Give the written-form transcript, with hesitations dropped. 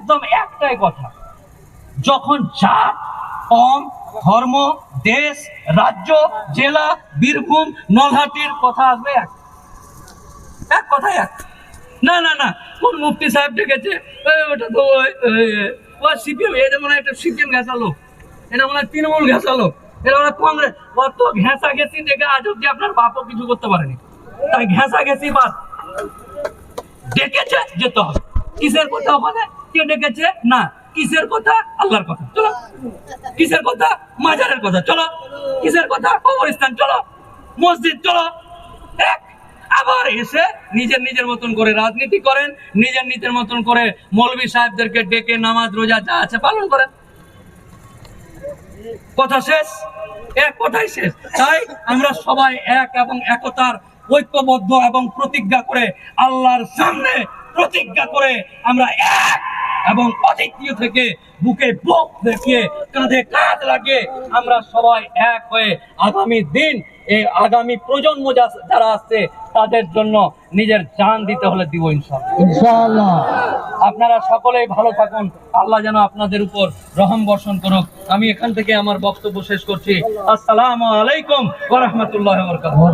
একদম একটাই কথা, যখন জাত, কম, ধর্ম, দেশ, রাজ্য, জেলা, বীরভূম, নলহাটির কথা আসবে এক কথাই এক। না না না, কোন মুফতি সাহেব ডেকেছে, ওটা তো সিপিএম, এটা মনে হয় একটা সিপিএম ঘেঁষালো, এটা মনে হয় তৃণমূল ঘেঁষালো, এটা মনে হয় কংগ্রেস। অত ঘেঁষা ঘেঁষি দেখে আজ অব্দি আপনার বাপও কিছু করতে পারেনি। তাই ঘেঁষা ঘেঁষি বাদ, ডেকেছে যেতে হবে। কিসের কথা ওখানে, কে ডেকেছে না, কিসের কথা, আল্লাহর কথা, চলো। কিসের কথা, মাজারের কথা, চলো। কিসের কথা, কবরস্থান, চলো। মসজিদ, চলো। এক। আবার এসে নিজের নিজের মতন করে রাজনীতি করেন, নিজের নিজের মতন করে মৌলভী সাহেবদেরকে ডেকে নামাজ রোজা যা আছে পালন করেন। কথা শেষ, এক কথাই শেষ। তাই আমরা সবাই এক এবং একতার ঐক্যবদ্ধ এবং প্রতিজ্ঞা করে, আল্লাহর সামনে প্রতিজ্ঞা করে আমরা এক এবং অদ্বিতীয় থেকে বুকে বুক দেখিয়ে কাঁধে কাঁধ লাগিয়ে আমরা সবাই এক হয়ে আগামী দিন, এই আগামী প্রজন্ম যারা আসছে তাদের জন্য নিজের জান দিতে হলে দিব ইনশাআল্লাহ। আপনারা সকলেই ভালো থাকুন, আল্লাহ যেন আপনাদের উপর রহম বর্ষণ করুক। আমি এখান থেকে আমার বক্তব্য শেষ করছি। আসসালামু আলাইকুম ওয়া রাহমাতুল্লাহি ওয়া বারাকাতুহু।